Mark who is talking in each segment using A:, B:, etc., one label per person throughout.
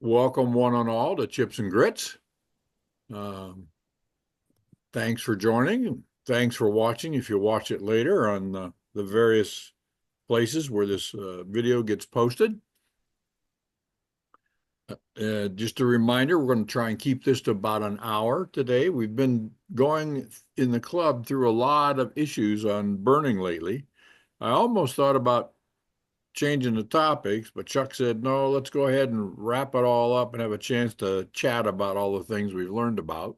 A: Welcome one and all to Chips and Grits. Um, Thanks for joining. Thanks for watching. If you watch it later on the various places where this video gets posted. Just a reminder, we're going to try and keep this to about an hour today. We've been going in the club through a lot of issues on burning lately. I almost thought about changing the topics, but Chuck said, no, let's go ahead and wrap it all up and have a chance to chat about all the things we've learned about.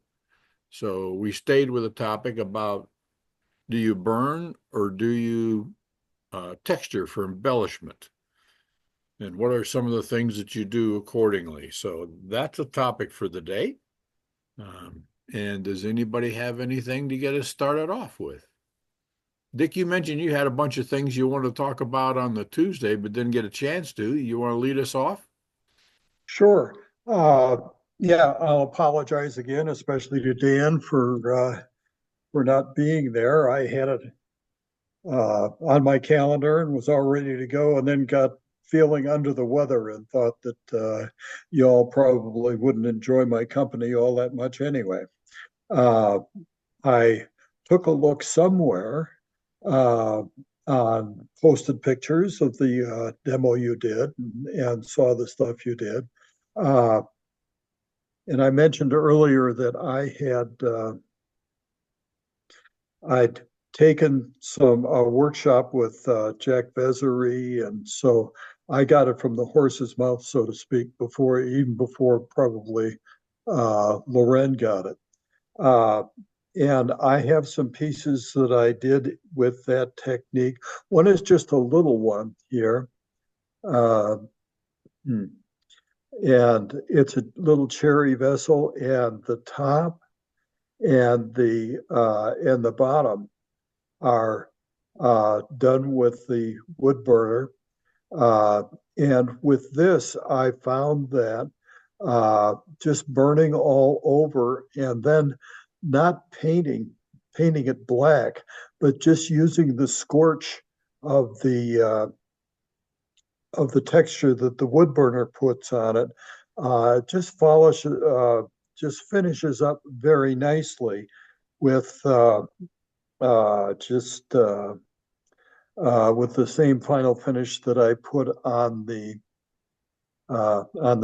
A: So we stayed with a topic about, do you burn or do you texture for embellishment? And what are some of the things that you do accordingly? So that's a topic for the day. And does anybody have anything to get us started off with? Dick, you mentioned you had a bunch of things you want to talk about on the Tuesday, but didn't get a chance to. You want to lead us off?
B: Sure. Uh, yeah, I'll apologize again, especially to Dan for not being there. I had it on my calendar and was all ready to go, and then got feeling under the weather and thought that you all probably wouldn't enjoy my company all that much anyway. Uh, I took a look somewhere uh, on posted pictures of the demo you did and saw the stuff you did. Uh, And I mentioned earlier that I'd taken some workshop with Jack Vesery, and so I got it from the horse's mouth, so to speak, even before probably Loren got it. Uh, and I have some pieces that I did with that technique. One is just a little one here. Uh, hmm. And it's a little cherry vessel, and the top and the bottom are done with the wood burner. Uh, and with this, I found that just burning all over and then not painting it black, but just using the scorch of the texture that the wood burner puts on it, just finishes up very nicely with just with the same final finish that I put on the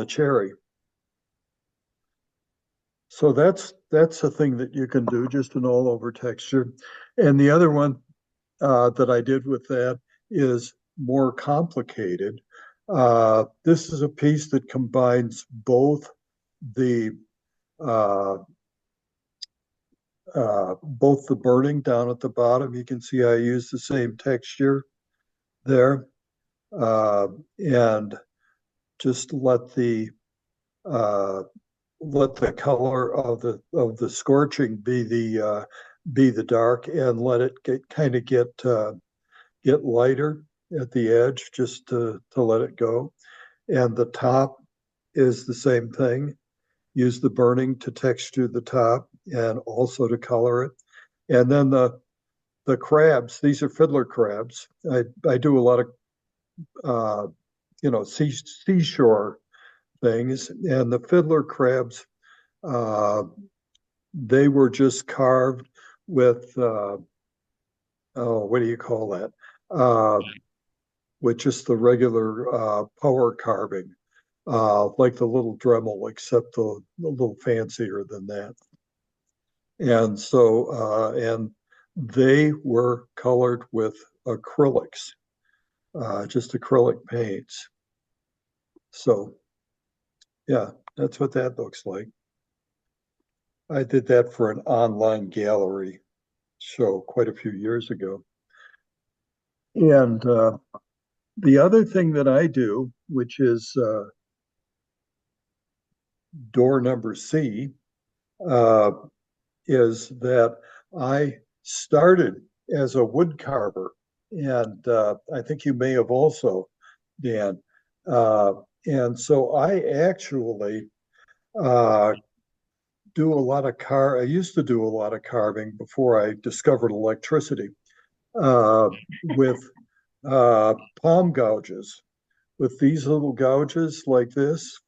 B: cherry. So that's a thing that you can do, just an all over texture. And the other one that I did with that is more complicated. This is a piece that combines the uh, both the burning down at the bottom. You can see I use the same texture there, and just uh, let the color of the scorching be the dark, and let it get lighter at the edge, just to let it go. And the top is the same thing. Use the burning to texture the top and also to color it. And then the crabs, these are fiddler crabs. I do a lot of seashore things, and the fiddler crabs, uh, they were just carved with oh, what do you call that? Uh, with just the regular power carving, like the little Dremel, except a little fancier than that. And they were colored with acrylics, just acrylic paints. So yeah, that's what that looks like. I did that for an online gallery show quite a few years ago. And the other thing that I do, which is door number C, uh, is that I started as a wood carver. And I think you may have also, Dan. Uh, and so I actually uh, I used to do a lot of carving before I discovered electricity, uh, with palm gouges, with these little gouges like this.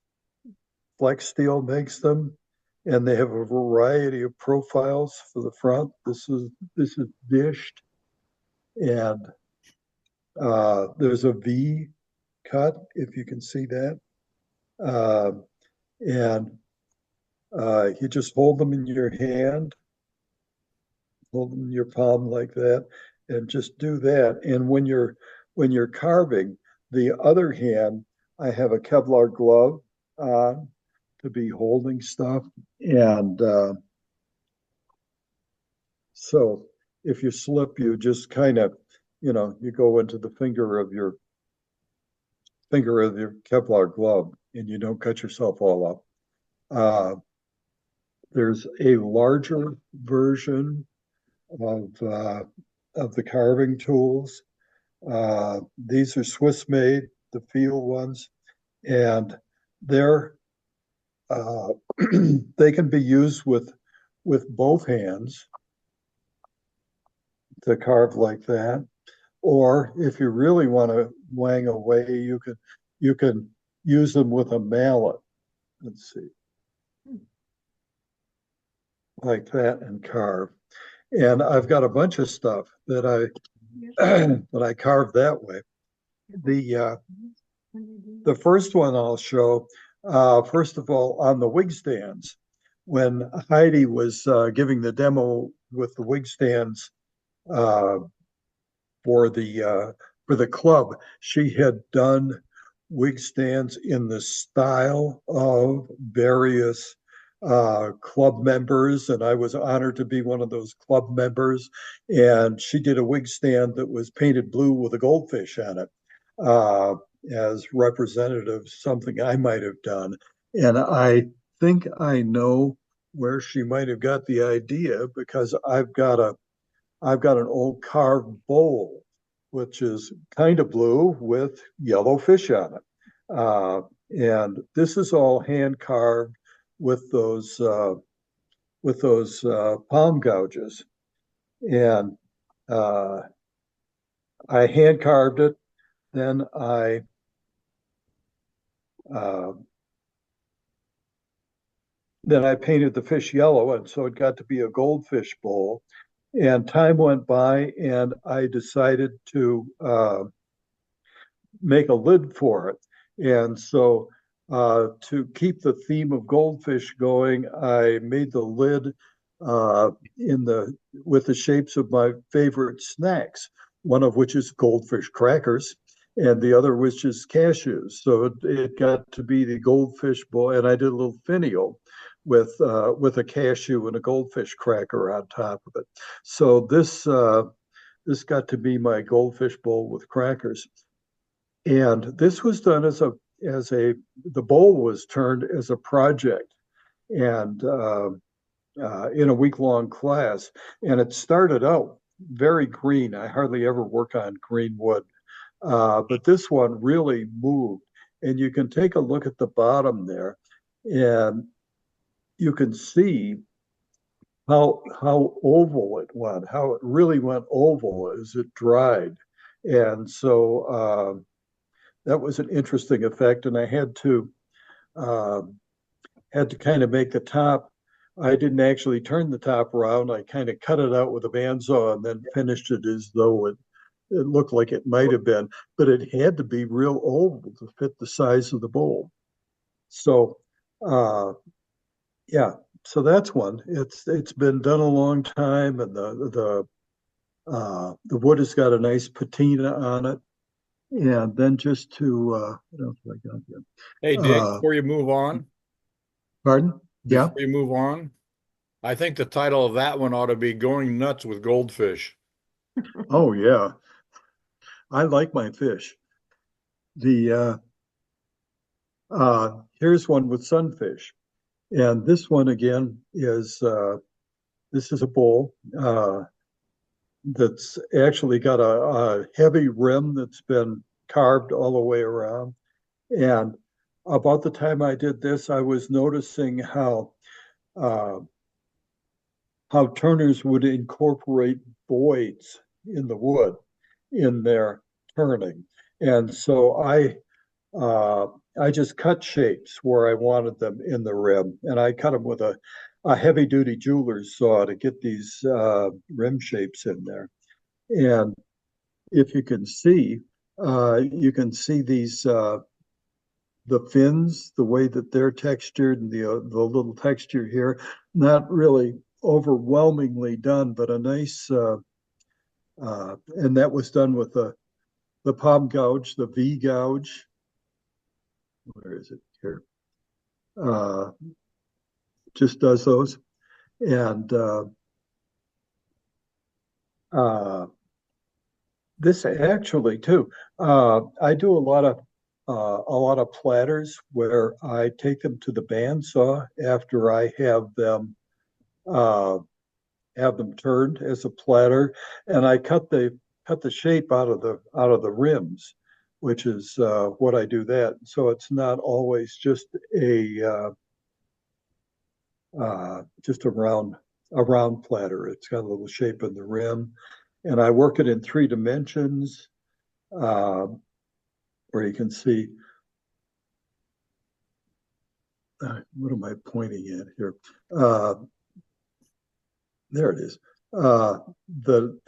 B: Flex Steel makes them, and they have a variety of profiles for the front. This is dished, and there's a V cut, if you can see that. Uh, and you just hold them in your hand, hold them in your palm like that, and just do that. And when you're carving, the other hand, I have a Kevlar glove on to be holding stuff. And so if you slip, you just kind of, you go into the finger of your Kevlar glove, and you don't cut yourself all up. Uh, there's a larger version of the carving tools. These are Swiss made, the Feel ones, and they're they can be used with both hands to carve like that. Or if you really want to wang away, you can use them with a mallet. Let's see, like that, and carve. And I've got a bunch of stuff that I that I carved that way. The first one I'll show, first of all, on the wig stands. When Heidi was giving the demo with the wig stands uh, for the club, she had done wig stands in the style of various club members, and I was honored to be one of those club members. And she did a wig stand that was painted blue with a goldfish on it, uh, as representative of something I might have done. And I think I know where she might have got the idea, because I've got an old carved bowl, which is kind of blue with yellow fish on it. And this is all hand carved with those palm gouges. And uh, I hand carved it. Then uh, I painted the fish yellow, and so it got to be a goldfish bowl. And time went by, and I decided to make a lid for it. And so, to keep the theme of goldfish going, I made the lid in the with the shapes of my favorite snacks, one of which is goldfish crackers, and the other which is cashews. So it got to be the goldfish bowl, and I did a little finial with a cashew and a goldfish cracker on top of it. So this got to be my goldfish bowl with crackers. And this was done as a the bowl was turned as a project, and in a week-long class. And it started out very green. I hardly ever work on green wood, but this one really moved. And you can take a look at the bottom there, and you can see how oval it went, how it really went oval as it dried. And so that was an interesting effect. And I uh, had to kind of make the top. I didn't actually turn the top around. I kind of cut it out with a bandsaw and then finished it as though it looked like it might have been, but it had to be real oval to fit the size of the bowl. So uh, yeah, so that's one. It's been done a long time, and the wood has got a nice patina on it. And then just to what else have I got here?
A: Hey, Dick,
B: Uh, pardon? Yeah.
A: before you move on, I think the title of that one ought to be Going Nuts with Goldfish.
B: Oh yeah, I like my fish. The Here's one with sunfish, and this one again is this is a bowl that's actually got a heavy rim that's been carved all the way around. And about the time I did this, I was noticing uh, how turners would incorporate voids in the wood in their turning. And so I uh, I just cut shapes where I wanted them in the rim, and I cut them with a heavy duty jeweler's saw to get these rim shapes in there. And if you can see these the fins, the way that they're textured, and the little texture here, not really overwhelmingly done, but a nice and that was done with the palm gouge, the V gouge. Where is it here? Uh, just does those. And uh, this actually too, I do a lot of platters where I take them to the bandsaw after I uh, have them turned as a platter, and I cut the shape out of the rims, which is what I do that. So it's not always just a round platter. It's got a little shape in the rim, and I work it in 3 dimensions, uh, where you can see. What am I pointing at here? Uh, there it is. Uh, the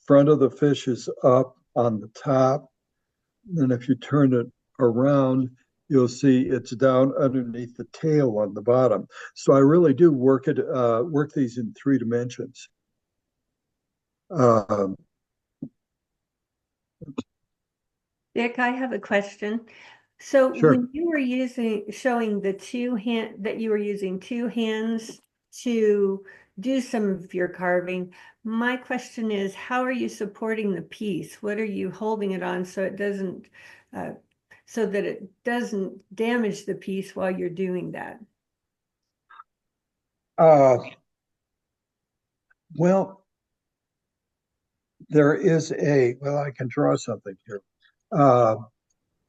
B: front of the fish is up on the top, and if you turn it around, you'll see it's down underneath the tail on the bottom. So I really do work these in 3 dimensions. Um,
C: Dick, I have a question. So
B: sure.
C: when you were showing that you were using two hands to do some of your carving, my question is, how are you supporting the piece? What are you holding it on uh, so that it doesn't damage the piece while you're doing that?
B: Uh, well, well, I can draw something here. Uh,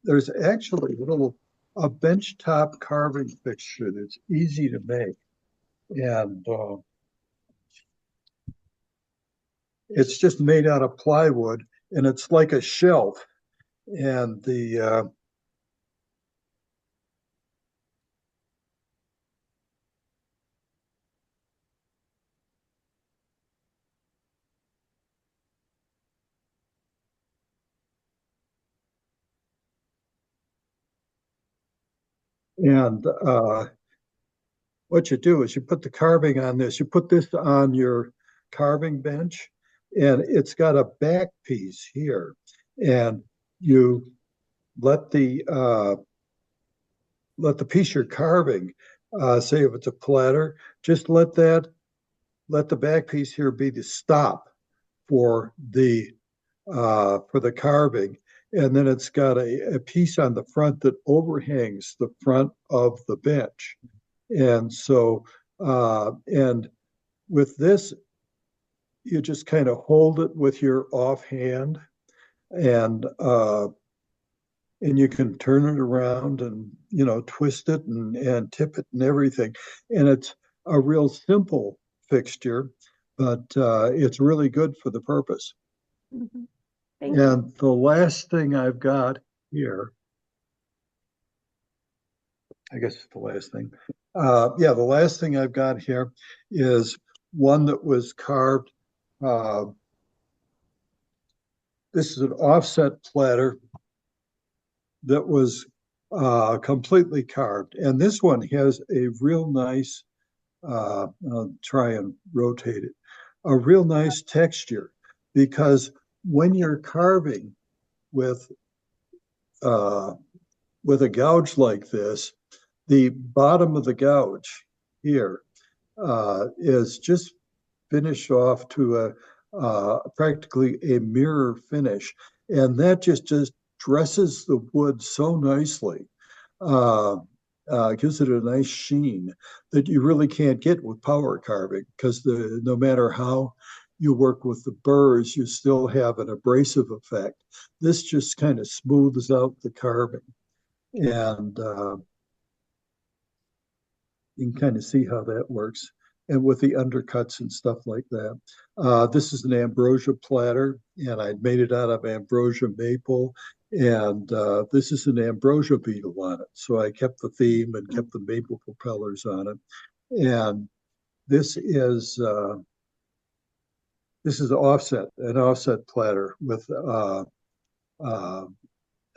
B: there's actually a benchtop carving fixture that's easy to make. And it's just made out of plywood, and it's like a shelf. And the and what you do is you put the carving on this. You put this on your carving bench, and it's got a back piece here, and you let the piece you're carving, say if it's a platter, just let the back piece here be the stop for the carving, and then it's got a piece on the front that overhangs the front of the bench. And so, and with this, you just kind of hold it with your offhand, and and you can turn it around and twist it and tip it and everything. And it's a real simple fixture, but it's really good for the purpose.
C: Mhm. Thank you.
B: And the last thing I've got here, I guess it's the last thing. Yeah, the last thing I've got here is one that was carved. Uh, this is an offset platter that was completely carved. And this one has a real nice, I'll try and rotate it, a real nice texture, because when you're carving with uh, with a gouge like this, the bottom of the gouge here is just finished off to practically a mirror finish, and that just dresses the wood so nicely. Uh, Gives it a nice sheen that you really can't get with power carving, because no matter how you work with the burrs, you still have an abrasive effect. This just kind of smooths out the carving, and you can kind of see how that works. And with the undercuts and stuff like that. This is an ambrosia platter, and I made it out of ambrosia maple. And this is an ambrosia beetle on it. So I kept the theme and kept the maple propellers on it. And this is an offset platter with uh, a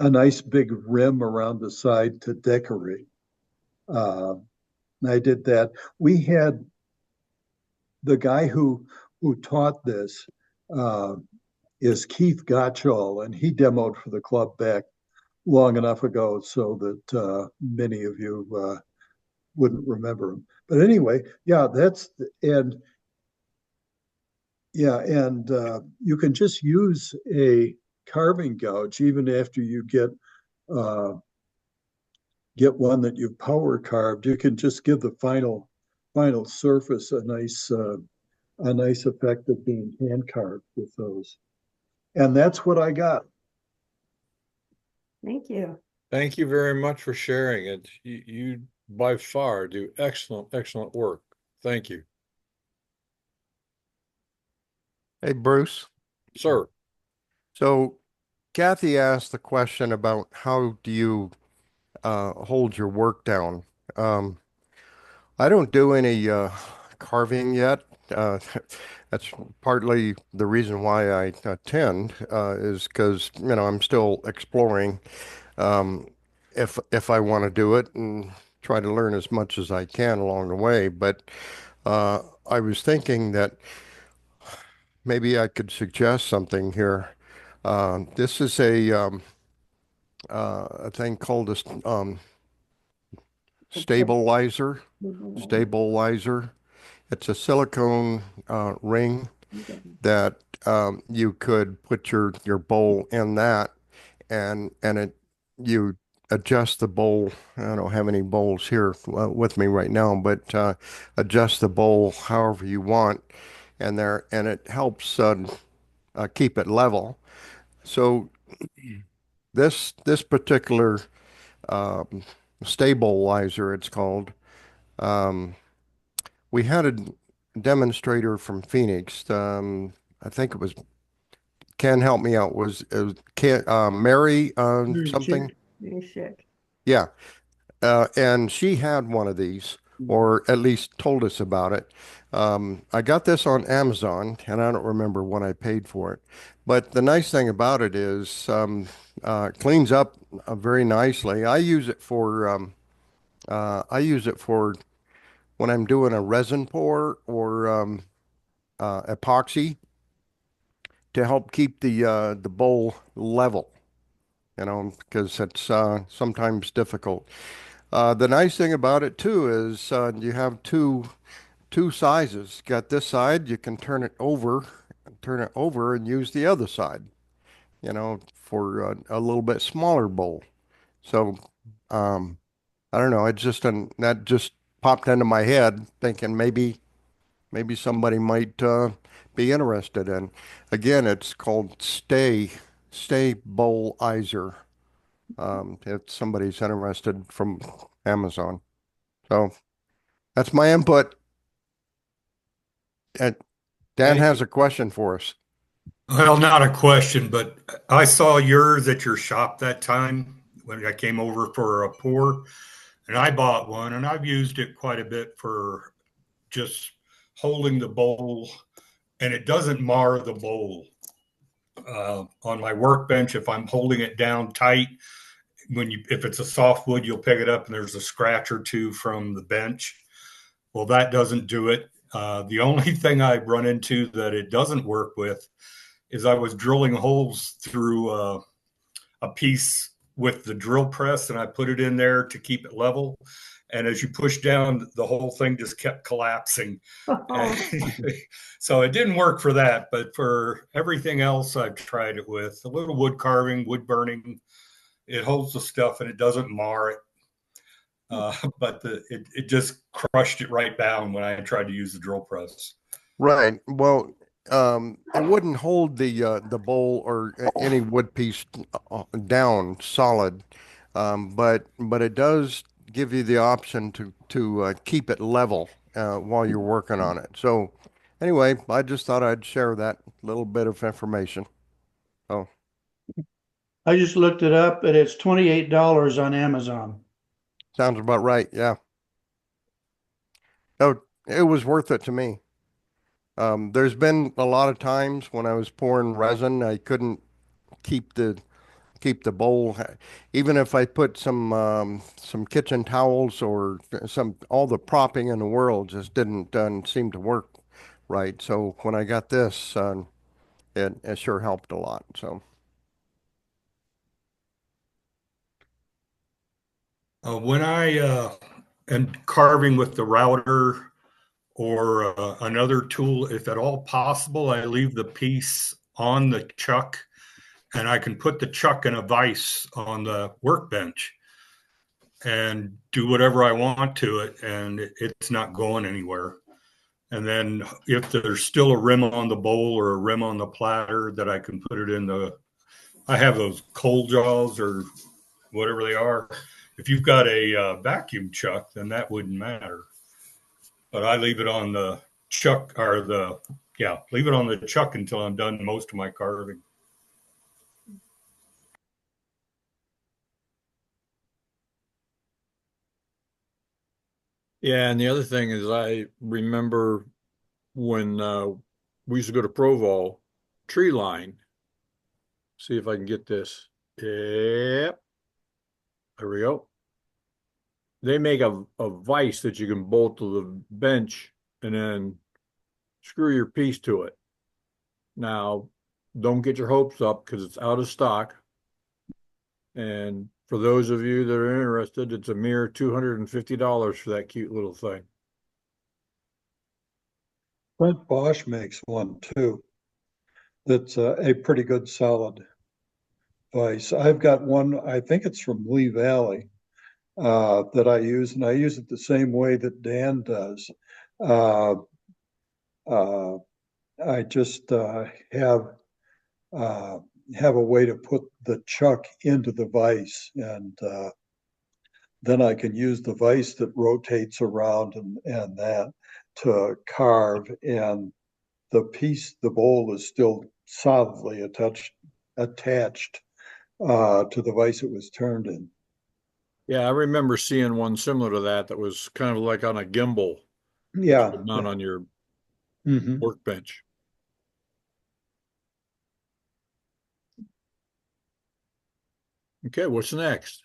B: nice big rim around the side to decorate. Uh, I did that. We had the guy who taught this uh, is Keith Gottschall, and he demoed for the club back long enough ago so that many of you wouldn't remember him. But anyway, yeah, and you can just use a carving gouge even after you uh, get one that you've power carved. You can just give the final surface a nice effect of being hand carved with those. And that's what I got.
C: Thank you.
A: Thank you very much for sharing it. You by far do excellent work. Thank you,
D: Hey, Bruce.
A: sir.
D: So Kathy asked the question about how do you hold your work down? Um, I don't do any carving yet. Uh, that's partly the reason why I attend is because, I'm still exploring um, if I want to do it and try to learn as much as I can along the way. But I was thinking that maybe I could suggest something here. This is a thing called a stabilizer. Stabilizer. It's a silicone ring that you could put your bowl in that, and it you adjust the bowl. I don't have any bowls here with me right now, but adjust the bowl however you want, and it helps keep it level. So this particular um, stabilizer, it's called. Um, we had a demonstrator from Phoenix. I think it was Ken. Help me out. Was it was Ken, Mary
B: Very
D: something?
B: chic.
C: Very sick.
D: Yeah, and she had one of these, or at least told us about it. I got this on Amazon, and I don't remember what I paid for it. But the nice thing about it is cleans up very nicely. I use it for when I'm doing a resin pour or epoxy to help keep the bowl level, because it's sometimes difficult. The nice thing about it too is you have two sizes. Got this side, you can turn it over and use the other side, for a little bit smaller bowl. So um, I don't know. That just popped into my head, thinking maybe somebody might be interested in. Again, it's called Stay Bowlizer. If somebody's interested from Amazon. So that's my input. And Dan
A: Thank
D: has
A: you.
D: a question for us.
E: Well, not a question, but I saw yours at your shop that time when I came over for a pour, and I bought one, and I've used it quite a bit for just holding the bowl, and it doesn't mar the bowl. On my workbench, if I'm holding it down tight, if it's a softwood, you'll pick it up, and there's a scratch or two from the bench. Well, that doesn't do it. The only thing I run into that it doesn't work with is I was drilling holes through a piece with the drill press, and I put it in there to keep it level. And as you push down, the whole thing just kept collapsing. And so it didn't work for that, but for everything else I've tried it with, a little wood carving, wood burning, it holds the stuff and it doesn't mar it. But it just crushed it right down when I tried to use the drill press.
D: Right. Well, it wouldn't hold the bowl or any wood piece down solid, but it does give you the option to keep it level while you're working on it. So anyway, I just thought I'd share that little bit of information. Oh,
F: I just looked it up and it's $28 on Amazon.
D: Sounds about right. Yeah. Oh, it was worth it to me. There's been a lot of times when I was pouring resin, I couldn't keep the bowl, even if I put some kitchen towels or all the propping in the world just didn't seem to work right. So when I got this, it sure helped a lot. So
E: When I am carving with the router or another tool, if at all possible, I leave the piece on the chuck and I can put the chuck in a vise on the workbench and do whatever I want to it, and it's not going anywhere. And then if there's still a rim on the bowl or a rim on the platter, that I can put it in I have those cold jaws or whatever they are. If you've got a vacuum chuck, then that wouldn't matter. But I leave it on the chuck leave it on the chuck until I'm done most of my carving.
A: Yeah, and the other thing is I remember when we used to go to Provo tree line. See if I can get this. Yep. There we go. They make a vise that you can bolt to the bench and then screw your piece to it. Now, don't get your hopes up because it's out of stock. And for those of you that are interested, it's a mere $250 for that cute little thing.
B: Brent Bosch makes one too. That's a pretty good solid vise. I've got one, I think it's from Lee Valley, that I use, and I use it the same way that Dan does. Uh, uh, I just have a way to put the chuck into the vise, and then I can use the vise that rotates around and that to carve, and the bowl is still solidly attached to the vise it was turned in.
A: Yeah, I remember seeing one similar to that was kind of like on a gimbal that
B: Yeah.
A: you could mount on your
B: Mhm.
A: workbench. Okay, what's next?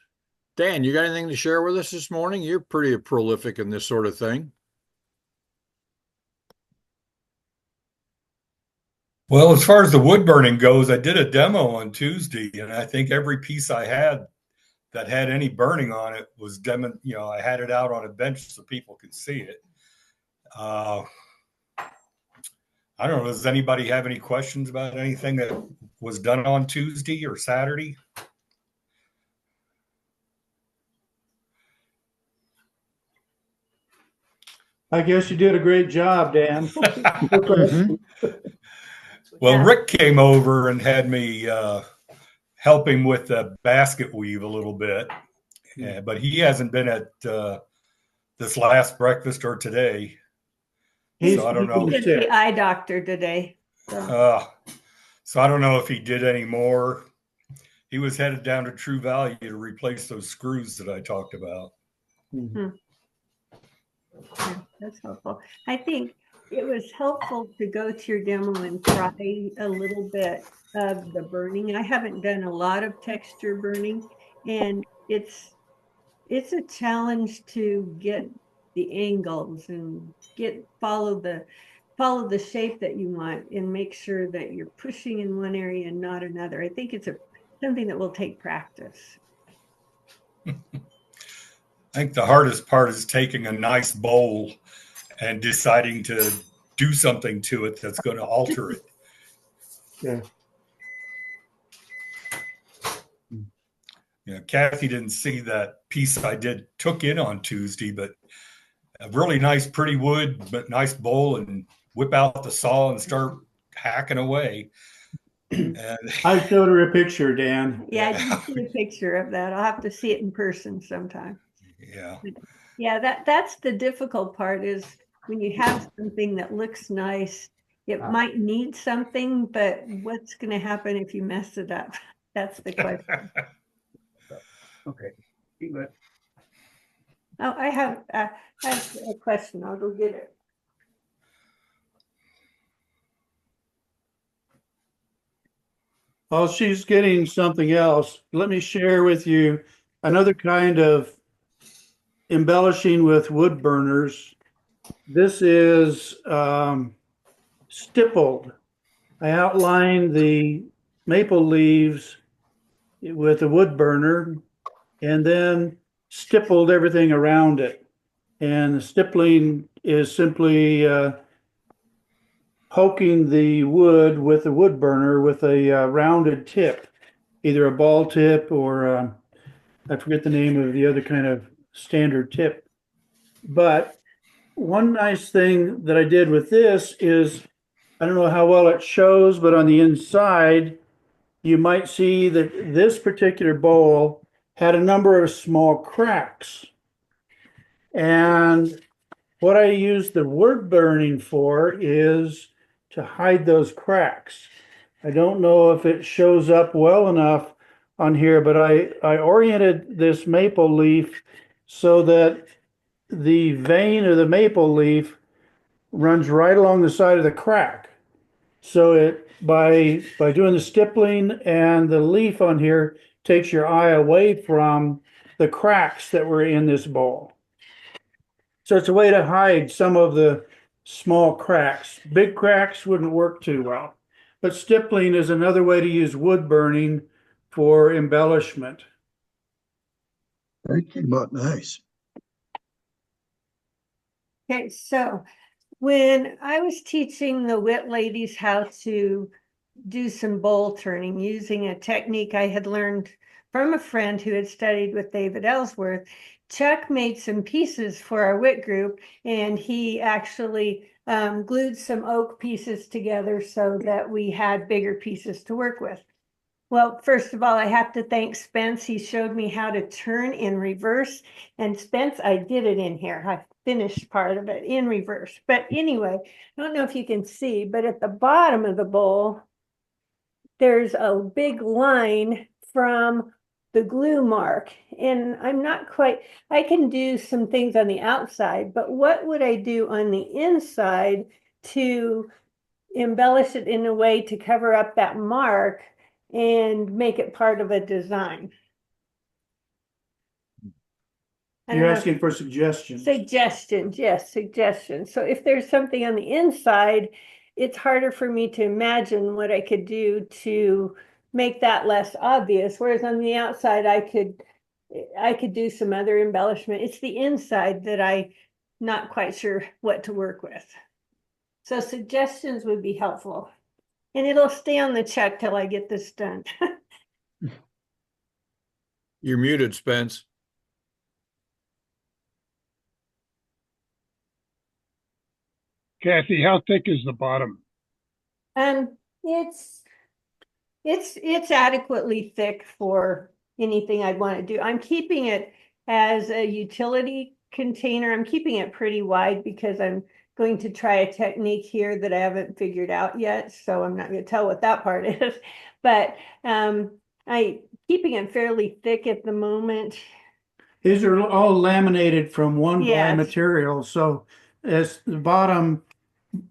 A: Dan, you got anything to share with us this morning? You're pretty prolific in this sort of thing.
E: Well, as far as the wood burning goes, I did a demo on Tuesday, and I think every piece I had that had any burning on it was I had it out on a bench so people could see it. I don't know. Does anybody have any questions about anything that was done on Tuesday or Saturday?
F: I guess you did a great job, Dan.
B: Mhm.
E: Well,
C: Yeah.
E: Rick came over and had me help him with the basket weave a little bit, but he hasn't been at this last breakfast or today.
F: He's
E: So I don't know.
C: He's at the eye doctor today.
E: So I don't know if he did any more. He was headed down to True Value to replace those screws that I talked about.
C: Yeah, that's helpful. I think it was helpful to go to your demo and try a little bit of the burning. I haven't done a lot of texture burning, and it's a challenge to get the angles and follow the shape that you want and make sure that you're pushing in one area and not another. I think it's something that will take practice.
E: I think the hardest part is taking a nice bowl and deciding to do something to it that's going to alter it.
F: Yeah.
E: Kathy didn't see that piece I took in on Tuesday, but a really nice, pretty wood, but nice bowl, and whip out the saw and start hacking away. And
F: I showed her a picture, Dan.
C: Yeah, I did see a picture of that. I'll have to see it in person sometime.
E: yeah.
C: Yeah, that's the difficult part is when you have something that looks nice, it might need something, but what's going to happen if you mess it up? That's the question.
F: Okay. Good.
C: Oh, I have a question. I'll go get it.
F: While she's getting something else, let me share with you another kind of embellishing with wood burners. This is stippled. I outlined the maple leaves with a wood burner and then stippled everything around it. And the stippling is simply poking the wood with a wood burner with a rounded tip, either a ball tip or I forget the name of the other kind of standard tip. But one nice thing that I did with this is, I don't know how well it shows, but on the inside, you might see that this particular bowl had a number of small cracks. And what I use the wood burning for is to hide those cracks. I don't know if it shows up well enough on here, but I oriented this maple leaf so that the vein of the maple leaf runs right along the side of the crack. So it by doing the stippling and the leaf on here takes your eye away from the cracks that were in this bowl. So it's a way to hide some of the small cracks. Big cracks wouldn't work too well. But stippling is another way to use wood burning for embellishment.
B: But nice.
C: Okay, so when I was teaching the WIT ladies how to do some bowl turning using a technique I had learned from a friend who had studied with David Ellsworth, Chuck made some pieces for our WIT group, and he actually glued some oak pieces together so that we had bigger pieces to work with. Well, first of all, I have to thank Spence. He showed me how to turn in reverse. And Spence, I did it in here. I finished part of it in reverse. But anyway, I don't know if you can see, but at the bottom of the bowl, there's a big line from the glue mark. And I'm not quite, I can do some things on the outside, but what would I do on the inside to embellish it in a way to cover up that mark and make it part of a design?
F: You're asking for suggestions.
C: Suggestions, yes, suggestions. So if there's something on the inside, it's harder for me to imagine what I could do to make that less obvious. Whereas on the outside, I could do some other embellishment. It's the inside that I'm not quite sure what to work with. So suggestions would be helpful. And it'll stay on the check till I get this done.
A: You're muted, Spence.
G: Kathy, how thick is the bottom?
C: It's adequately thick for anything I'd want to do. I'm keeping it as a utility container. I'm keeping it pretty wide because I'm going to try a technique here that I haven't figured out yet. So I'm not going to tell what that part is, but I keeping it fairly thick at the moment.
F: These are all laminated from one ply
C: Yes.
F: material. So as the bottom,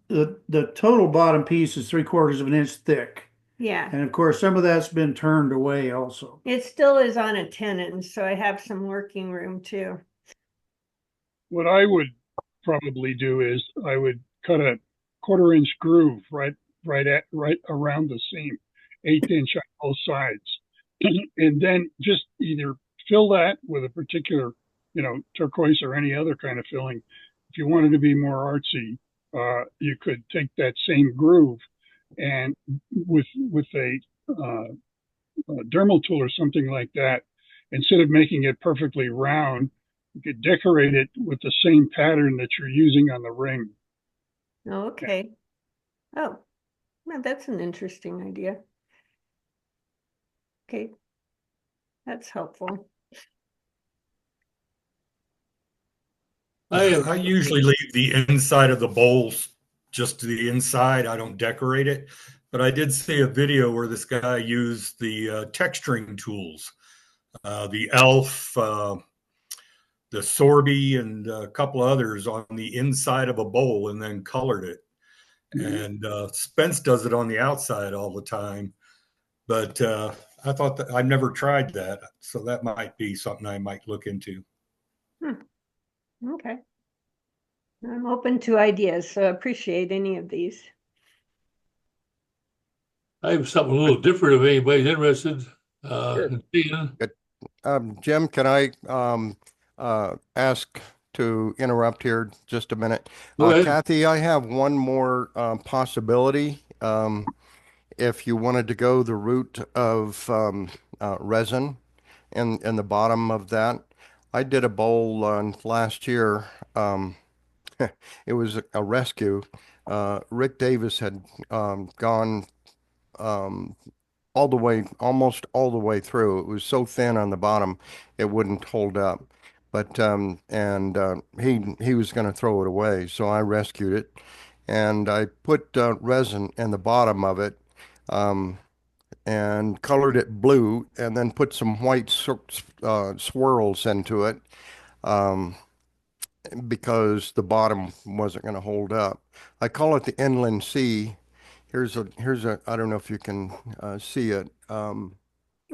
F: the total bottom piece is 3/4 of an inch thick.
C: Yeah.
F: And of course, some of that's been turned away also.
C: It still is on a tenon, so I have some working room too.
G: What I would probably do is I would cut a 1/4 inch groove right around the seam, 1/8 inch on both sides, and then just either fill that with a particular, turquoise or any other kind of filling. If you wanted to be more artsy, you could take that same groove and with a dermal tool or something like that, instead of making it perfectly round, you could decorate it with the same pattern that you're using on the ring.
C: Okay. Oh, well, that's an interesting idea. Okay. That's helpful.
E: I usually leave the inside of the bowls just to the inside. I don't decorate it. but I did see a video where this guy used the texturing tools, the Elf, the Sorby, and a couple others on the inside of a bowl and then colored it. And Spence does it on the outside all the time. But I thought that I've never tried that. So that might be something I might look into.
C: Okay. I'm open to ideas, so appreciate any of these.
H: I have something a little different if anybody's interested.
A: Sure.
H: In seeing.
D: Jim, can I ask to interrupt here just a minute?
H: Go ahead.
D: Kathy, I have one more possibility. If you wanted to go the route of resin in the bottom of that, I did a bowl last year. It was a rescue. Rick Davis had gone all the way, almost all the way through. It was so thin on the bottom, it wouldn't hold up. But he was going to throw it away, so I rescued it, and I put resin in the bottom of it, and colored it blue, and then put some white swirls into it, because the bottom wasn't going to hold up. I call it the inland sea. Here's a, I don't know if you can see it.
C: Oh,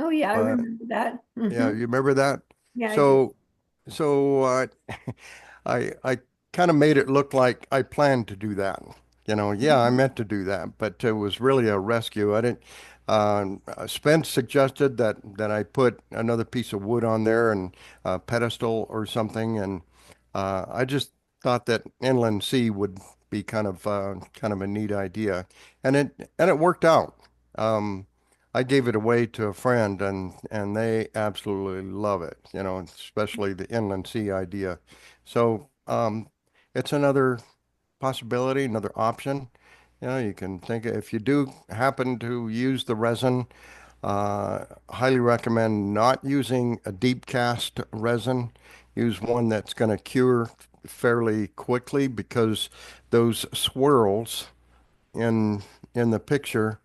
C: yeah, I
D: But
C: remember that.
D: yeah, you remember that?
C: Yeah, I do.
D: So I kind of made it look like I planned to do that. Yeah, I meant to do that, but it was really a rescue. I didn't. Spence suggested that I put another piece of wood on there and a pedestal or something, and I just thought that inland sea would be kind of a neat idea, and it worked out. I gave it away to a friend, and they absolutely love it. Especially the inland sea idea. So it's another possibility, another option. You can think if you do happen to use the resin. Highly recommend not using a deep cast resin. Use one that's going to cure fairly quickly, because those swirls in the picture,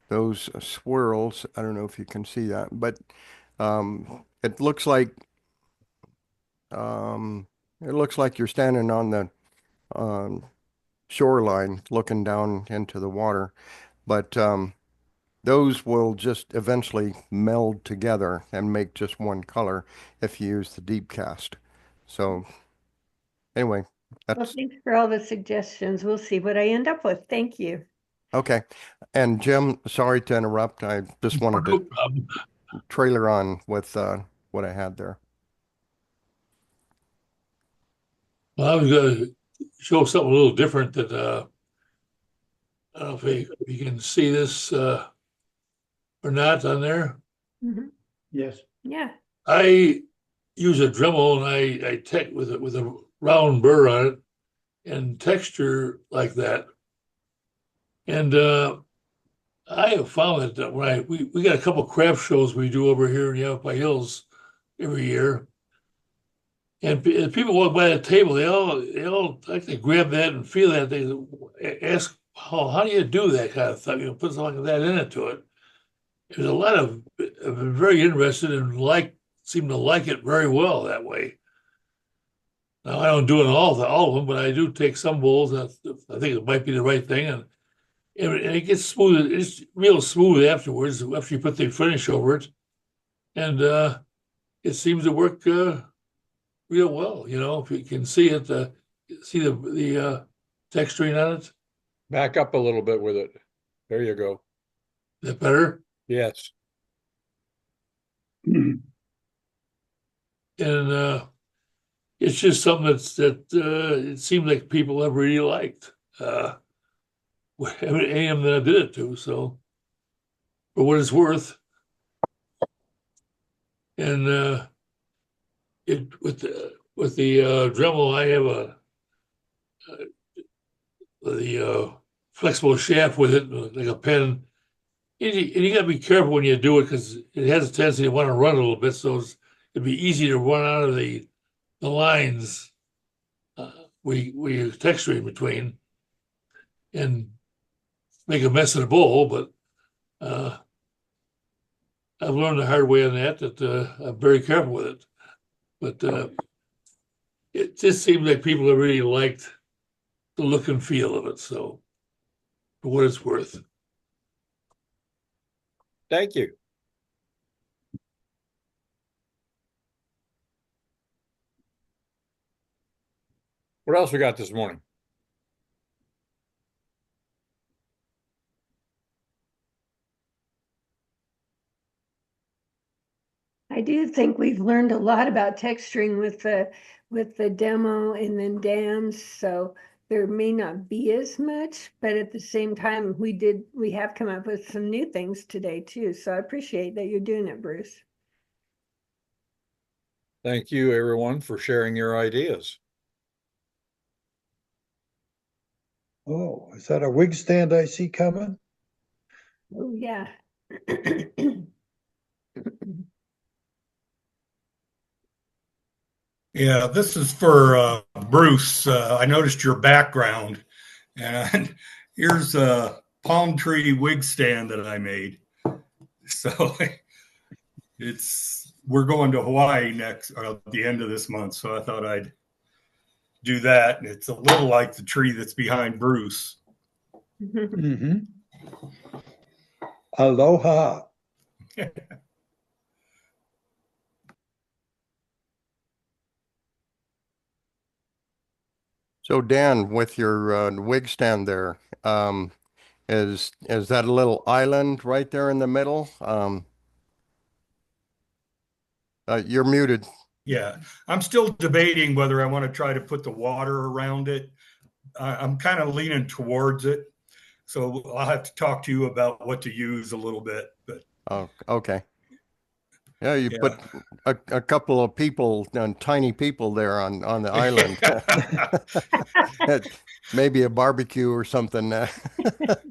D: those swirls, I don't know if you can see that, but it looks like you're standing on the um, shoreline looking down into the water, but those will just eventually meld together and make just one color if you use the deep cast. So anyway,
C: Well,
D: that's
C: thanks for all the suggestions. We'll see what I end up with. Thank you.
D: okay. And Jim, sorry to interrupt. I just wanted
H: No
D: to
H: problem.
D: trailer on with what I had there.
H: Well, I was going to show something a little different that I don't know if you can see this or not on there.
C: Mhm.
F: Yes.
C: Yeah.
H: I use a Dremel and I tech with a round burr on it and texture like that. And I have found that when we got a couple craft shows we do over here in the Yavapai Hills every year, and people walk by the table, they all like to grab that and feel that. They ask, how do you do that kind of stuff? Put something like that into it. There's a lot of very interested and seem to like it very well that way. Now I don't do it all of them, but I do take some bowls. And I think it might be the right thing, and it gets smooth. It's real smooth afterwards after you put the finish over it, and it seems to work real well. If you can see it, see the texturing on it.
A: Back up a little bit with it. There you go.
H: Is that better?
A: Yes.
G: Mhm.
H: And it's just something that it seemed like people have really liked. Any of them that I did it to. So, for what it's worth, and it with the Dremel, I have the flexible shaft with it, like a pen. And you got to be careful when you do it, because it has a tendency to want to run a little bit. So it'd be easy to run out of the lines we texture in between. And make a mess of the bowl, but I've learned the hard way on that I'm very careful with it. But it just seems like people have really liked the look and feel of it. So, for what it's worth.
A: Thank you. What else we got this morning?
C: I do think we've learned a lot about texturing with the demo and then Dan's, so there may not be as much, but at the same time, we have come up with some new things today too. So I appreciate that you're doing it, Bruce.
A: Thank you, everyone, for sharing your ideas.
B: Oh, is that a wig stand I see coming?
C: Oh, yeah.
E: Yeah, this is for Bruce. I noticed your background, and here's a palm tree wig stand that I made. So we're going to Hawaii next or at the end of this month, so I thought I'd do that. And it's a little like the tree that's behind Bruce.
B: Mm-hmm. Aloha.
D: So Dan, with your wig stand there, is that a little island right there in the middle? You're muted.
E: Yeah, I'm still debating whether I want to try to put the water around it. I'm kind of leaning towards it. So I'll have to talk to you about what to use a little bit. But
D: Oh, okay. Yeah, you
E: yeah.
D: put a couple of people, tiny people there on the island. Maybe a barbecue or something.
E: And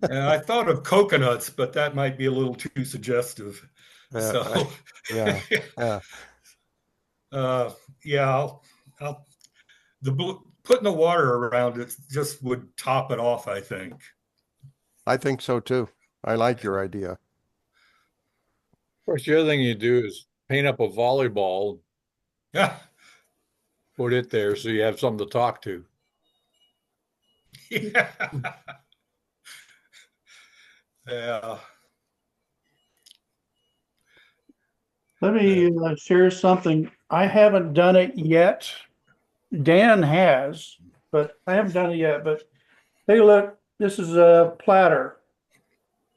E: I thought of coconuts, but that might be a little too suggestive. So
D: yeah, yeah.
E: Yeah, I'll putting the water around it just would top it off, I think.
D: I think so too. I like your idea.
A: Of course, the other thing you do is paint up a volleyball,
E: Yeah.
A: put it there so you have something to talk to.
E: Yeah. Yeah.
F: Let me share something. I haven't done it yet. Dan has, but I haven't done it yet. But take a look. This is a platter,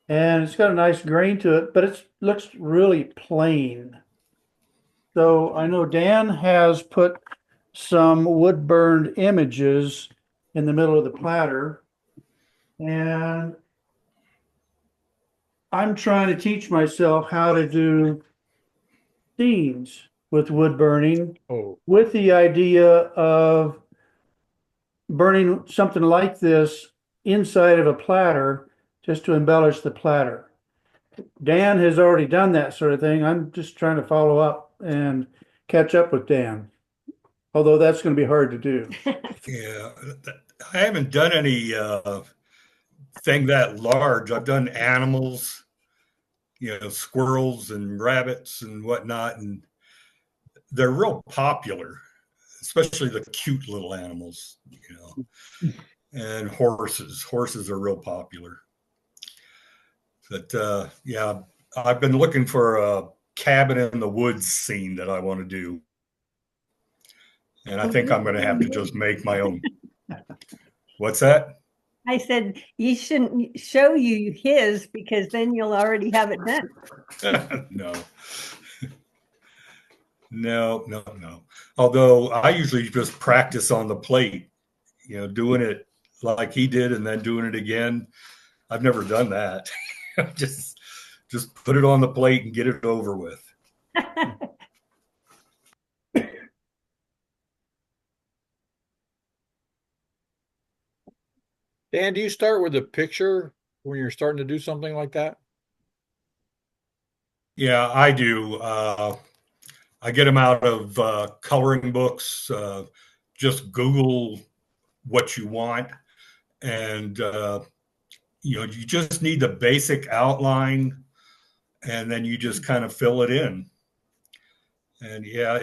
F: and it's got a nice grain to it, but it looks really plain. So I know Dan has put some wood burned images in the middle of the platter, and I'm trying to teach myself how to do scenes with wood burning,
A: Oh,
F: with the idea of burning something like this inside of a platter just to embellish the platter. Dan has already done that sort of thing. I'm just trying to follow up and catch up with Dan, although that's going to be hard to do.
E: Yeah. I haven't done any thing that large. I've done animals, squirrels and rabbits and whatnot, and they're real popular, especially the cute little animals, and horses. Horses are real popular. But yeah, I've been looking for a cabin in the woods scene that I want to do. And I think I'm going to have to just make my own. What's that?
C: I said, you shouldn't show you his because then you'll already have it done.
E: No. No. Although I usually just practice on the plate, doing it like he did and then doing it again. I've never done that. just put it on the plate and get it over with.
A: Dan, do you start with a picture when you're starting to do something like that?
E: Yeah, I do. I get them out of coloring books. Just Google what you want, and you just need the basic outline, and then you just kind of fill it in. And yeah,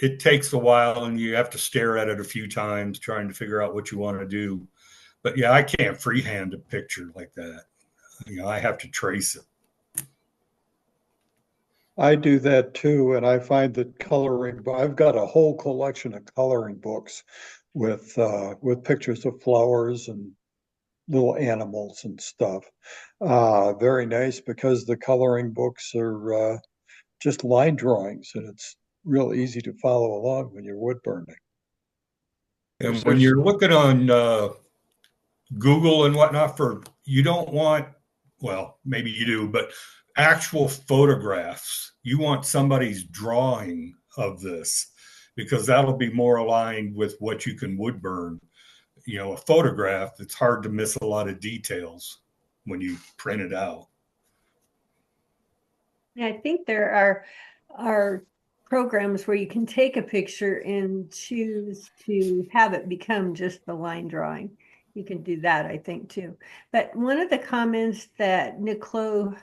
E: it takes a while, and you have to stare at it a few times trying to figure out what you want to do. But yeah, I can't freehand a picture like that. I have to trace it.
B: I do that too, and I find that I've got a whole collection of coloring books with pictures of flowers and little animals and stuff. Very nice because the coloring books are just line drawings, and it's real easy to follow along when you're wood burning.
E: And when you're looking on Google and whatnot you don't want, well, maybe you do, but actual photographs. You want somebody's drawing of this because that'll be more aligned with what you can wood burn. A photograph, it's hard to miss a lot of details when you print it out.
C: Yeah, I think there are programs where you can take a picture and choose to have it become just the line drawing. You can do that, I think, too. But one of the comments that Nicolo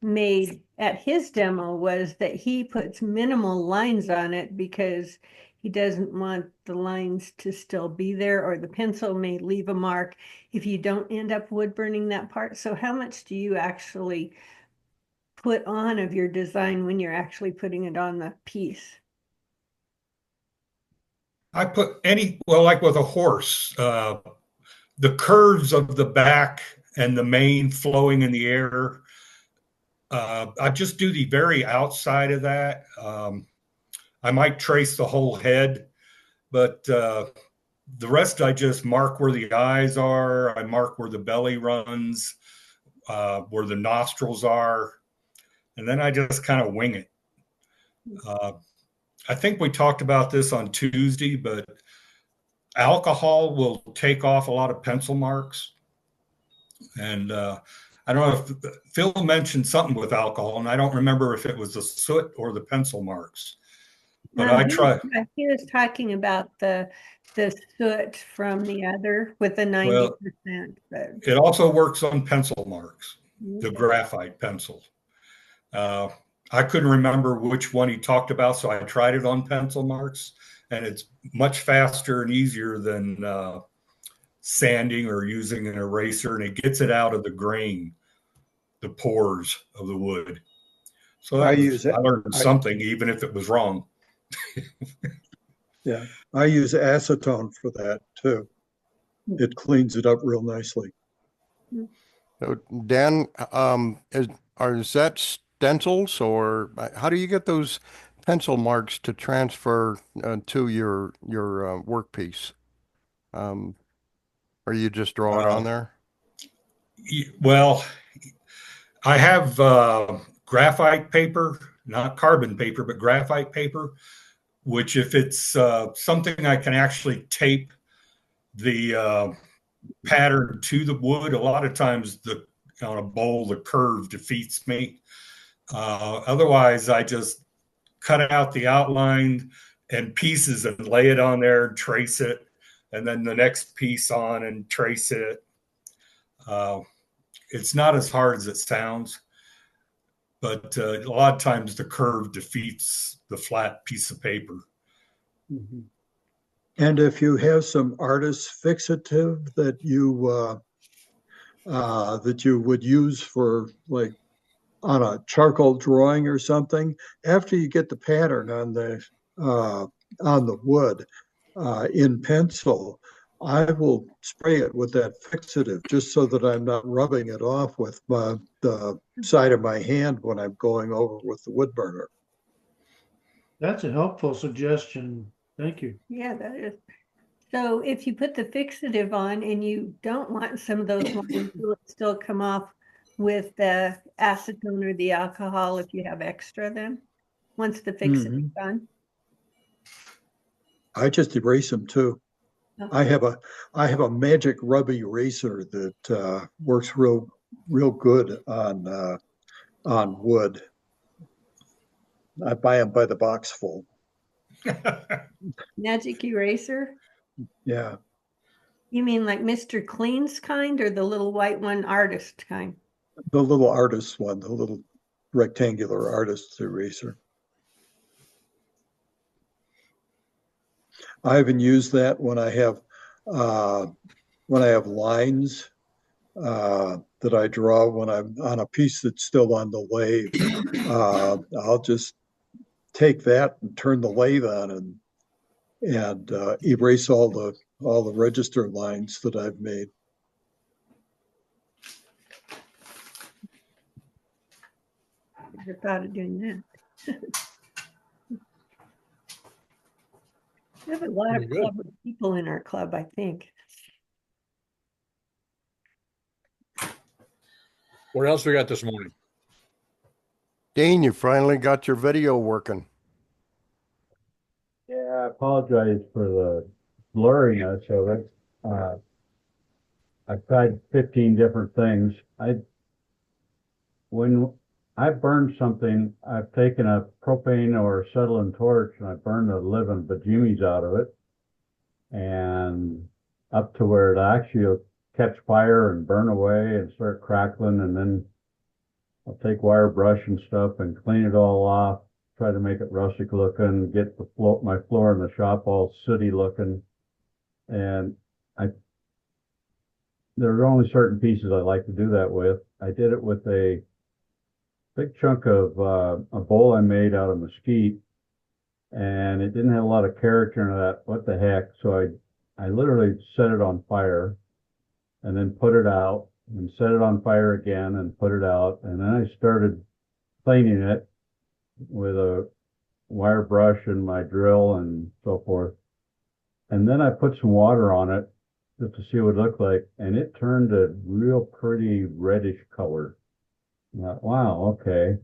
C: made at his demo was that he puts minimal lines on it because he doesn't want the lines to still be there, or the pencil may leave a mark if you don't end up wood burning that part. So how much do you actually put on of your design when you're actually putting it on the piece?
E: I put like with a horse, the curves of the back and the mane flowing in the air. I just do the very outside of that. I might trace the whole head, but the rest I just mark where the eyes are. I mark where the belly runs, where the nostrils are, and then I just kind of wing it. I think we talked about this on Tuesday, but alcohol will take off a lot of pencil marks. And I don't know if Phil mentioned something with alcohol, and I don't remember if it was the soot or the pencil marks. But I try.
C: He was talking about the soot from the other with the 90%. But
E: it also works on pencil marks, the
C: okay.
E: graphite pencil. I couldn't remember which one he talked about, so I tried it on pencil marks, and it's much faster and easier than sanding or using an eraser, and it gets it out of the grain, the pores of the wood. So I learned something, even if it was wrong.
B: Yeah, I use acetone for that too. It cleans it up real nicely.
D: So Dan, is that stencils, or how do you get those pencil marks to transfer to your workpiece? Or you just draw it on there?
E: Well, I have graphite paper, not carbon paper, but graphite paper, which if it's something I can actually tape the pattern to the wood, a lot of times on a bowl, the curve defeats me. Otherwise, I just cut out the outline and pieces and lay it on there and trace it, and then the next piece on and trace it. It's not as hard as it sounds, but a lot of times the curve defeats the flat piece of paper.
B: Mm-hmm. And if you have some artist fixative that you would use for, like, on a charcoal drawing or something, after you get the pattern on the wood in pencil, I will spray it with that fixative just so that I'm not rubbing it off with the side of my hand when I'm going over with the wood burner.
F: That's a helpful suggestion. Thank you.
C: Yeah, that is. So if you put the fixative on and you don't want some of those lines, will it still come off with the acetone or the alcohol if you have extra then, once the fixative's on?
B: I just erase them too. Okay. I have a magic rub eraser that works real good on wood. I buy them by the box full.
C: Magic eraser?
B: Yeah.
C: You mean like Mr. Clean's kind or the little white one, artist kind?
B: The little artist one, the little rectangular artist eraser. I even use that when I have lines that I draw when I'm on a piece that's still on the lathe. I'll just take that and turn the lathe on and erase all the register lines that I've made.
C: I thought of doing that. We have a lot of
A: Pretty good.
C: clever people in our club, I think.
A: What else we got this morning?
D: Dean, you finally got your video working.
I: Yeah, I apologize for the blurriness of it. I've tried 15 different things. When I burn something, I've taken a propane or acetylene torch and I burned the living bejeemies out of it, and up to where it actually will catch fire and burn away and start crackling, and then I'll take wire brush and stuff and clean it all off, try to make it rustic looking, get my floor in the shop all sooty looking. And there are only certain pieces I like to do that with. I did it with a big chunk of a bowl I made out of mesquite, and it didn't have a lot of character in that. What the heck? So I literally set it on fire and then put it out and set it on fire again and put it out. And then I started cleaning it with a wire brush and my drill and so forth. And then I put some water on it just to see what it looked like. And it turned a real pretty reddish color. I thought, wow, okay.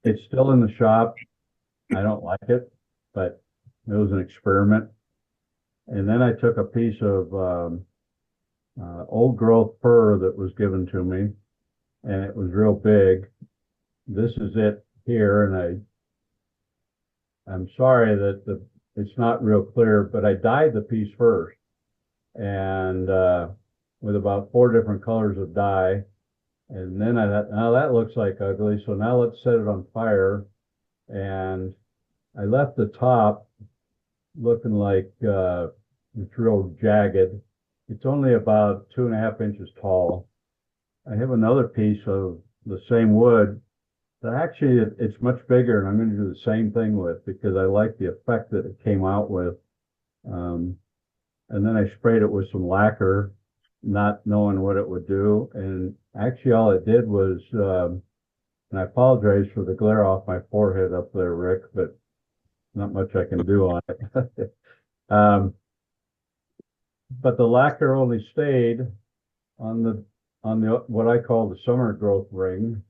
I: It's still in the shop. I don't like it, but it was an experiment. And then I took a piece of old growth fir that was given to me, and it was real big. This is it here, and I'm sorry that it's not real clear, but I dyed the piece first, and with about 4 different colors of dye. And then I thought, now that looks like ugly, so now let's set it on fire. And I left the top looking like it's real jagged. It's only about 2.5 inches tall. I have another piece of the same wood that actually it's much bigger, and I'm going to do the same thing with, because I like the effect that it came out with. And then I sprayed it with some lacquer, not knowing what it would do. And actually all it did was, and I apologize for the glare off my forehead up there, Rick, but not much I can do on it. But the lacquer only stayed on the what I call the summer growth ring,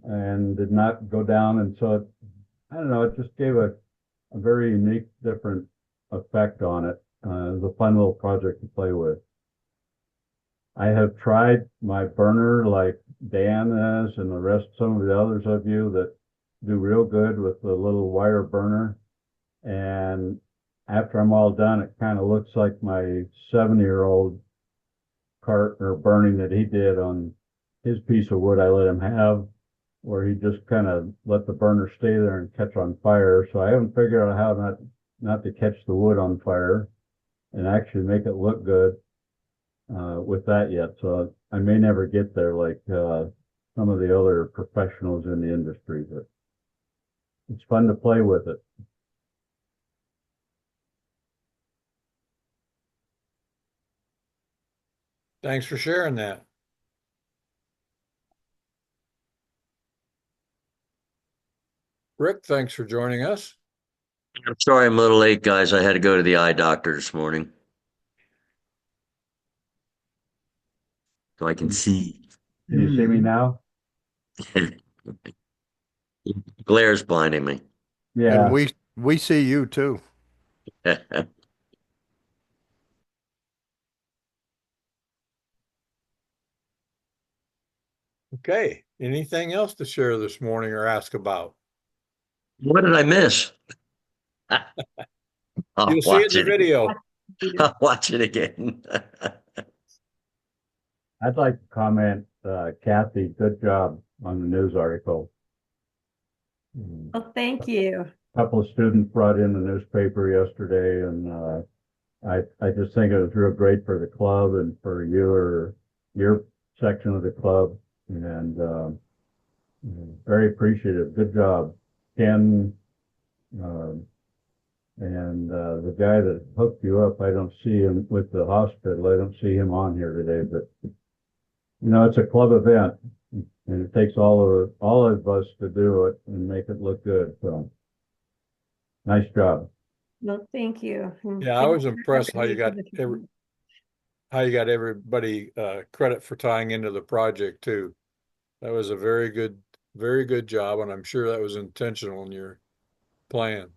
I: and did not go down. And so I don't know, it just gave a very unique, different effect on it. It was a fun little project to play with. I have tried my burner like Dan has, and some of the others of you that do real good with the little wire burner. And after I'm all done, it kind of looks like my 7-year-old cart or burning that he did on his piece of wood I let him have, where he just kind of let the burner stay there and catch on fire. So I haven't figured out how not to catch the wood on fire and actually make it look good with that yet. So I may never get there like some of the other professionals in the industry, but it's fun to play with it.
A: Thanks for sharing that. Rick, thanks for joining us.
J: I'm sorry I'm a little late, guys. I had to go to the eye doctor this morning. So I can see.
I: Can you see me now?
J: Glare's blinding me.
I: Yeah.
D: And we see you too.
A: Okay. Anything else to share this morning or ask about?
J: What did I miss? I'll
A: You'll see it
J: watch
A: in the video.
J: I'll watch it again.
I: I'd like to comment, Kathy, good job on the news article.
C: Well, thank you.
I: A couple of students brought in the newspaper yesterday, and I just think it was real great for the club and for your section of the club, and very appreciative. Good job, Ken, and the guy that hooked you up. I don't see him with the hospital. I don't see him on here today, but it's a club event, and it takes all of us to do it and make it look good. So, nice job.
C: Well, thank you. And
A: Yeah, I
C: thank
A: was
C: you for
A: impressed how you got
C: everybody for the
A: everybody credit for tying into the project too. That was a very good job, and I'm sure that was intentional in your plan.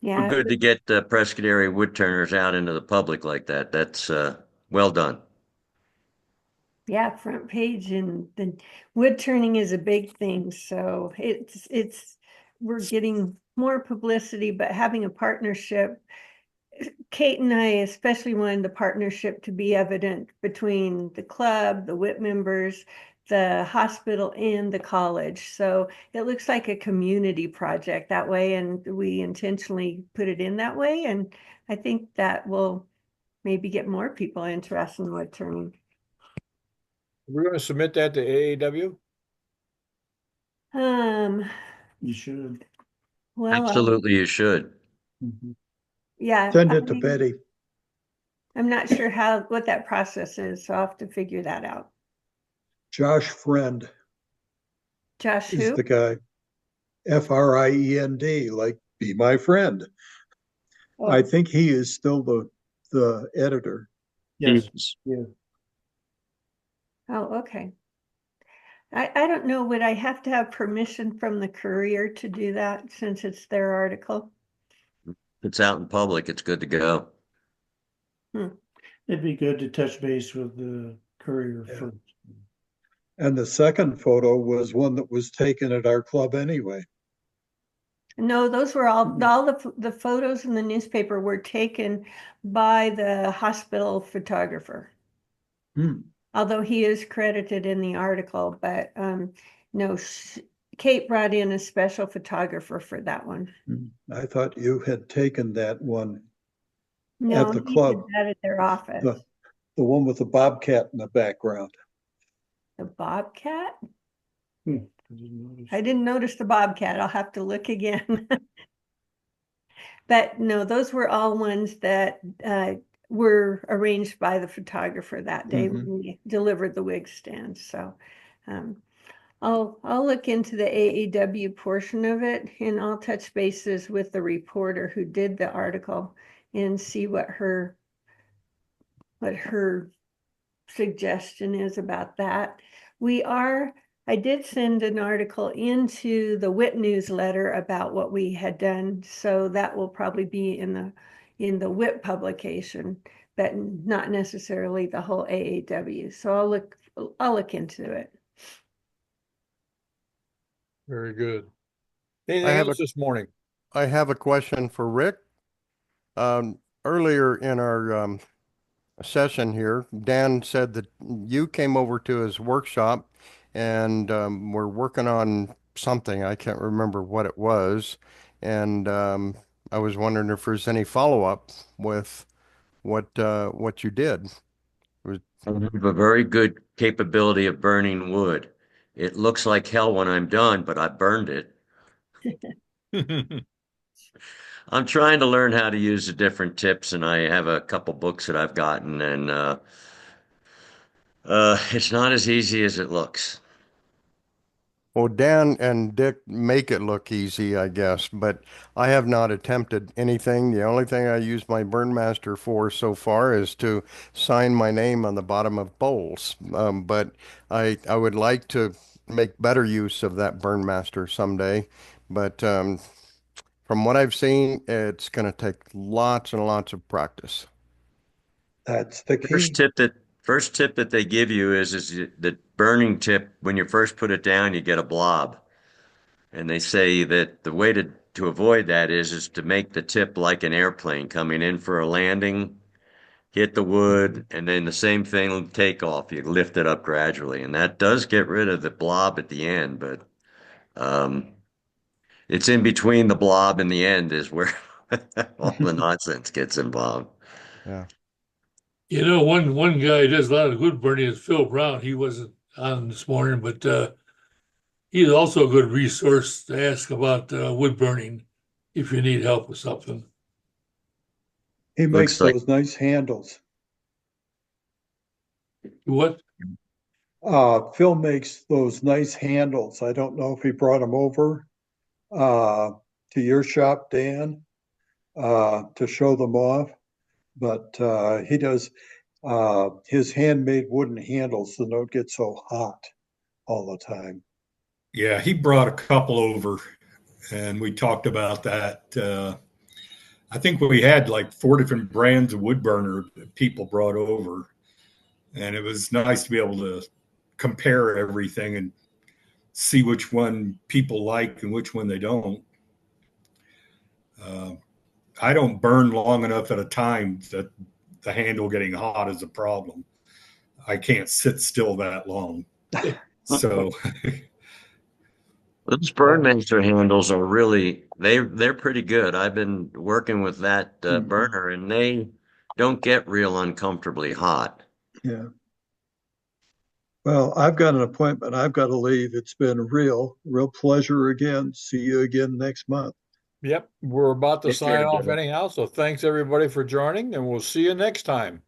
J: We're
C: Yeah,
J: good to get Prescott area Woodturners out into the public like that. That's well done.
C: yeah, front page, and the wood turning is a big thing. So we're getting more publicity, but having a partnership. Kate and I especially wanted the partnership to be evident between the club, the WIT members, the hospital, and the college. So it looks like a community project that way, and we intentionally put it in that way. And I think that will maybe get more people interested in wood turning.
A: We're going to submit that to AAW.
F: You should.
C: Well,
J: Absolutely, you should.
C: yeah,
B: Send it to Betty.
C: I'm not sure what that process is, so I'll have to figure that out.
B: Josh Friend
C: Josh,
B: is
C: who?
B: the guy. Friend, like be my friend.
C: Oh,
B: I think he is still the editor.
F: Yes.
J: Yeah.
C: oh, okay. I don't know, would I have to have permission from the Courier to do that since it's their article?
J: If it's out in public, it's good to go.
F: It'd be good to touch base with the Courier
B: Yeah.
F: first.
B: And the second photo was one that was taken at our club anyway.
C: No, those were all the photos in the newspaper were taken by the hospital photographer. Although he is credited in the article, but no, Kate brought in a special photographer for that one.
B: I thought you had taken that one
C: No,
B: at the
C: he
B: club.
C: did that at their office.
B: The one with the bobcat in the background.
C: The bobcat?
F: I
C: I didn't notice the bobcat. I'll have to look again. But no, those were all ones that were arranged by the photographer that day when we delivered the wig stand. So I'll look into the AAW portion of it, and I'll touch bases with the reporter who did the article and see what her suggestion is about that. I did send an article into the WIT newsletter about what we had done, so that will probably be in the WIT publication, but not necessarily the whole AAW. So I'll look into it.
A: Very good.
D: I
A: Anything
D: have
A: else this morning?
D: I have a question for Rick. Earlier in our session here, Dan said that you came over to his workshop and we're working on something. I can't remember what it was. And I was wondering if there's any follow-up with what you did.
J: I have a very good capability of burning wood. It looks like hell when I'm done, but I burned it. I'm trying to learn how to use the different tips, and I have a couple books that I've gotten, and it's not as easy as it looks.
D: Well, Dan and Dick make it look easy, I guess, but I have not attempted anything. The only thing I use my Burnmaster for so far is to sign my name on the bottom of bowls. But I would like to make better use of that Burnmaster someday. But from what I've seen, it's going to take lots and lots of practice.
B: That's the
J: First
B: key.
J: tip that first tip that they give you is the burning tip. When you first put it down, you get a blob, and they say that the way to to avoid that is to make the tip like an airplane coming in for a landing, hit the wood, and then the same thing with takeoff. You lift it up gradually, and that does get rid of the blob at the end, but um, it's in between the blob and the end is where all the nonsense gets involved.
D: Yeah.
H: You know, one guy who does a lot of wood burning is Phil Brown. He wasn't on this morning, but he's also a good resource to ask about wood burning if you need help with something.
B: He makes
J: Looks like
B: those nice handles.
H: What?
B: Phil makes those nice handles. I don't know if he brought them over to your shop, Dan, to show them off, but he does his handmade wooden handles so they don't get so hot all the time.
E: Yeah, he brought a couple over and we talked about that. I think we had like 4 different brands of wood burner that people brought over. And it was nice to be able to compare everything and see which one people like and which one they don't. Uh, I don't burn long enough at a time that the handle getting hot is a problem. I can't sit still that long. So
J: those Burn-Master handles are really they're pretty good. I've been working with that burner, and they don't get real uncomfortably hot.
B: Yeah. Well, I've got an appointment. I've got to leave. It's been a real pleasure again. See you again next month.
A: Yep, we're about to
J: Take care,
A: sign off
J: Joe.
A: anyhow, so thanks everybody for joining, and we'll see you next time.